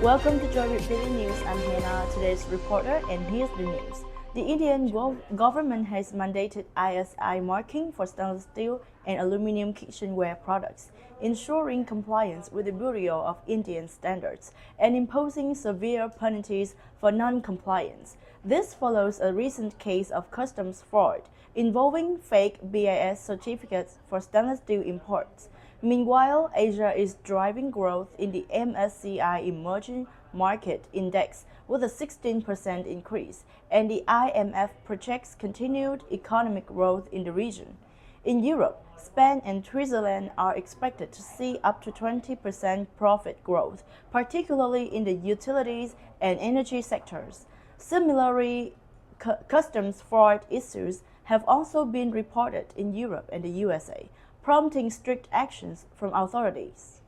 Welcome to Joy with Daily News. I'm Hannah, today's reporter, and here's the news. The Indian government has mandated ISI marking for stainless steel and aluminum kitchenware products, ensuring compliance with the Bureau of Indian Standards and imposing severe penalties for non-compliance. This follows a recent case of customs fraud involving fake BIS certificates for stainless steel imports. Meanwhile, Asia is driving growth in the MSCI Emerging Market Index with a 16% increase, and the IMF projects continued economic growth in the region. In Europe, Spain and Switzerland are expected to see up to 20% profit growth, particularly in the utilities and energy sectors. Similarly, customs fraud issues have also been reported in Europe and the USA, prompting strict actions from authorities.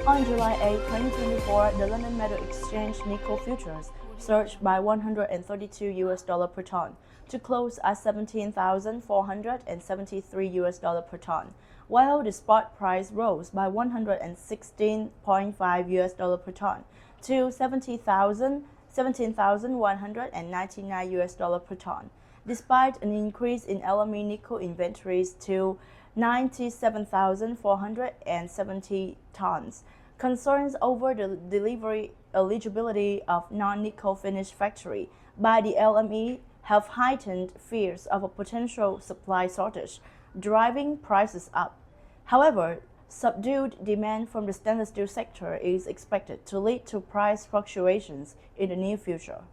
On July 8, 2024, the London Metal Exchange nickel futures surged by $132 per ton to close at $17,473 per ton, while the spot price rose by $116.5 per ton to $17,199 per ton. Despite an increase in LME nickel inventories to 97,470 tons, concerns over the delivery eligibility of non-nickel finished factory by the LME have heightened fears of a potential supply shortage, driving prices up. However, subdued demand from the stainless steel sector is expected to lead to price fluctuations in the near future.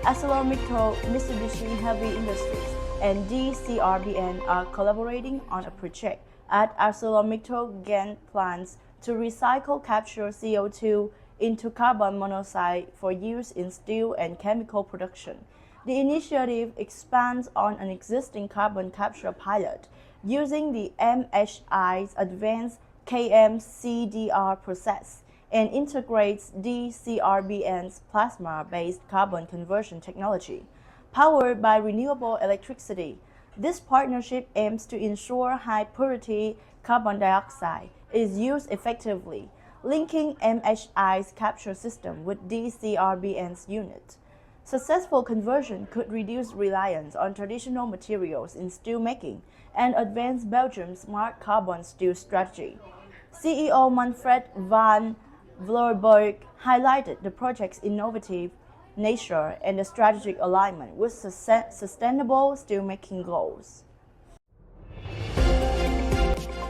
ArcelorMittal, Mitsubishi Heavy Industries, and DCRBN are collaborating on a project at ArcelorMittal Ghent plants to recycle capture CO2 into carbon monoxide for use in steel and chemical production. The initiative expands on an existing carbon capture pilot using the MHI's advanced KMCDR process and integrates DCRBN's plasma-based carbon conversion technology. Powered by renewable electricity, this partnership aims to ensure high-purity carbon dioxide is used effectively, linking MHI's capture system with DCRBN's unit. Successful conversion could reduce reliance on traditional materials in steelmaking and advance Belgium's smart carbon steel strategy. CEO Manfred van Vleurberg highlighted the project's innovative nature and the strategic alignment with sustainable steelmaking goals.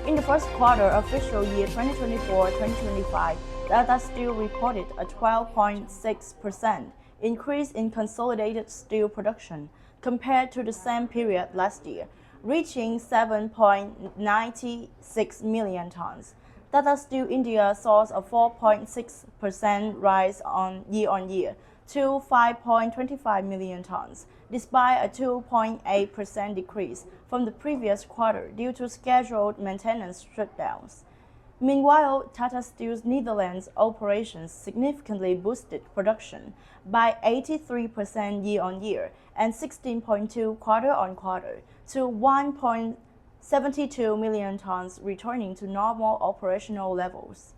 In the first quarter of fiscal year 2024-2025, Tata Steel reported a 12.6% increase in consolidated steel production compared to the same period last year, reaching 7.96 million tons. Tata Steel India saw a 4.6% rise year-on-year to 5.25 million tons, despite a 2.8% decrease from the previous quarter due to scheduled maintenance shutdowns. Meanwhile, Tata Steel's Netherlands operations significantly boosted production by 83% year-on-year and 16.2% quarter-on-quarter to 1.72 million tons, returning to normal operational levels.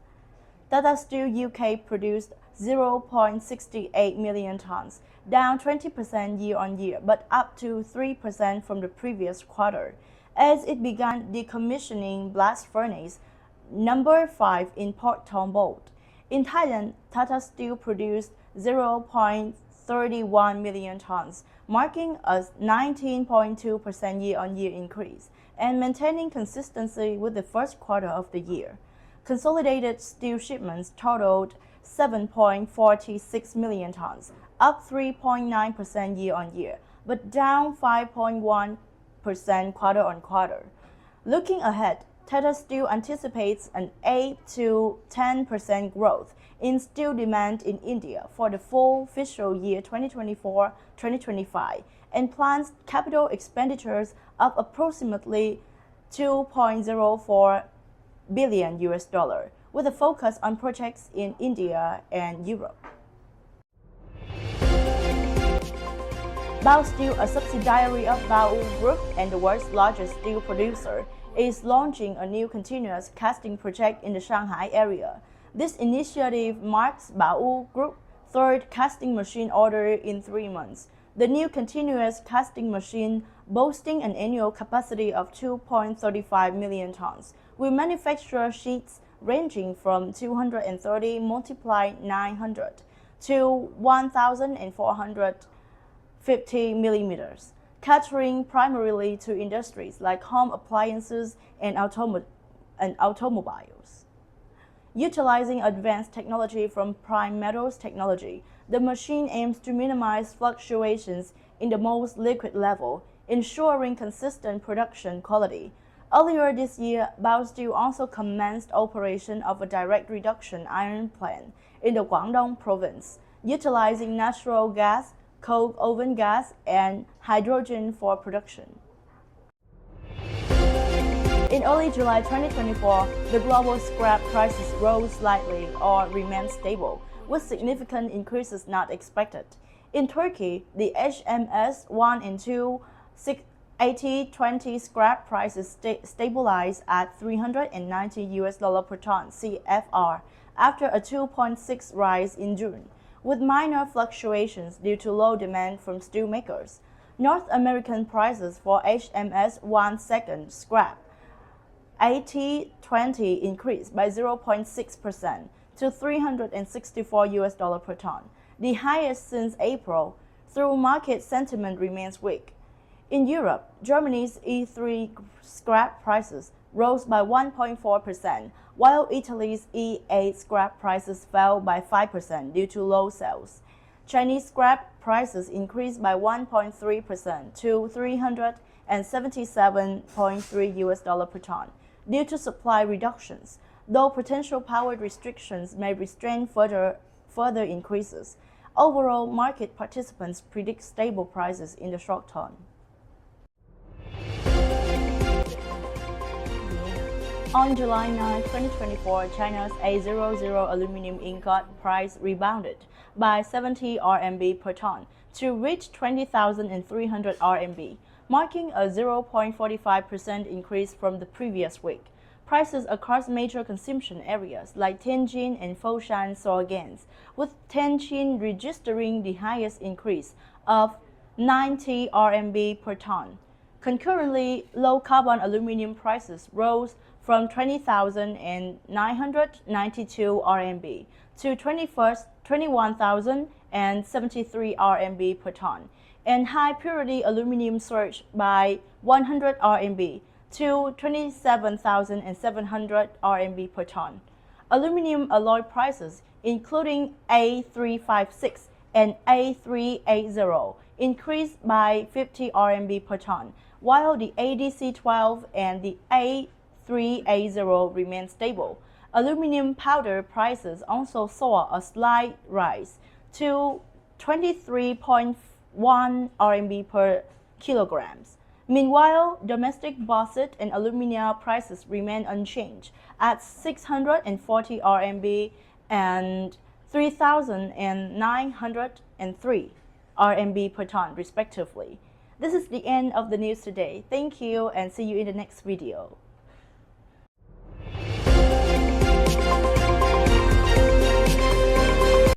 Tata Steel UK produced 0.68 million tons, down 20% year-on-year, but up to 3% from the previous quarter, as it began decommissioning blast furnace number 5 in Port Talbot. In Thailand, Tata Steel produced 0.31 million tons, marking a 19.2% year-on-year increase and maintaining consistency with the first quarter of the year. Consolidated steel shipments totaled 7.46 million tons, up 3.9% year-on-year, but down 5.1% quarter-on-quarter. Looking ahead, Tata Steel anticipates an 8 to 10% growth in steel demand in India for the full fiscal year 2024-2025 and plans capital expenditures of approximately $2.04 billion, with a focus on projects in India and Europe. Baosteel, a subsidiary of Baowu Group and the world's largest steel producer, is launching a new continuous casting project in the Shanghai area. This initiative marks Baosteel Group's third casting machine order in 3 months. The new continuous casting machine, boasting an annual capacity of 2.35 million tons, will manufacture sheets ranging from 230 multiplied 900 to 1,450 millimeters, catering primarily to industries like home appliances and automobiles. Utilizing advanced technology from prime metals technology, the machine aims to minimize fluctuations in the most liquid level, ensuring consistent production quality. Earlier this year, Baosteel also commenced operation of a direct reduction iron plant in the Guangdong province, utilizing natural gas, coke oven gas, and hydrogen for production. In early July 2024, the global scrap prices rose slightly or remained stable, with significant increases not expected. In Turkey, the HMS 1 and 2 80/20 scrap prices stabilized at $390 per ton CFR after a 2.6 rise in June, with minor fluctuations due to low demand from steelmakers. North American prices for HMS 1 second scrap 80/20 increased by 0.6% to $364 per ton, the highest since April, though market sentiment remains weak. In Europe, Germany's E3 scrap prices rose by 1.4%, while Italy's E8 scrap prices fell by 5% due to low sales. Chinese scrap prices increased by 1.3% to $377.3 per ton due to supply reductions, though potential power restrictions may restrain further increases. Overall, market participants predict stable prices in the short term. On July 9, 2024, China's A00 aluminum ingot price rebounded by 70 RMB per ton to reach 20,300 RMB, marking a 0.45% increase from the previous week. Prices across major consumption areas like Tianjin and Foshan saw gains, with Tianjin registering the highest increase of 90 RMB per ton. Concurrently, low-carbon aluminum prices rose from 20,992 RMB to 21,073 RMB per ton, and high-purity aluminum surged by 100 RMB to 27,700 RMB per ton. Aluminum alloy prices, including A356 and A380, increased by 50 RMB per ton, while the ADC12 and the A380 remained stable. Aluminum powder prices also saw a slight rise to 23.1 RMB per kilogram. Meanwhile, domestic bauxite and alumina prices remain unchanged at 640 RMB and 3,903 RMB per ton, respectively. This is the end of the news today. Thank you and see you in the next video.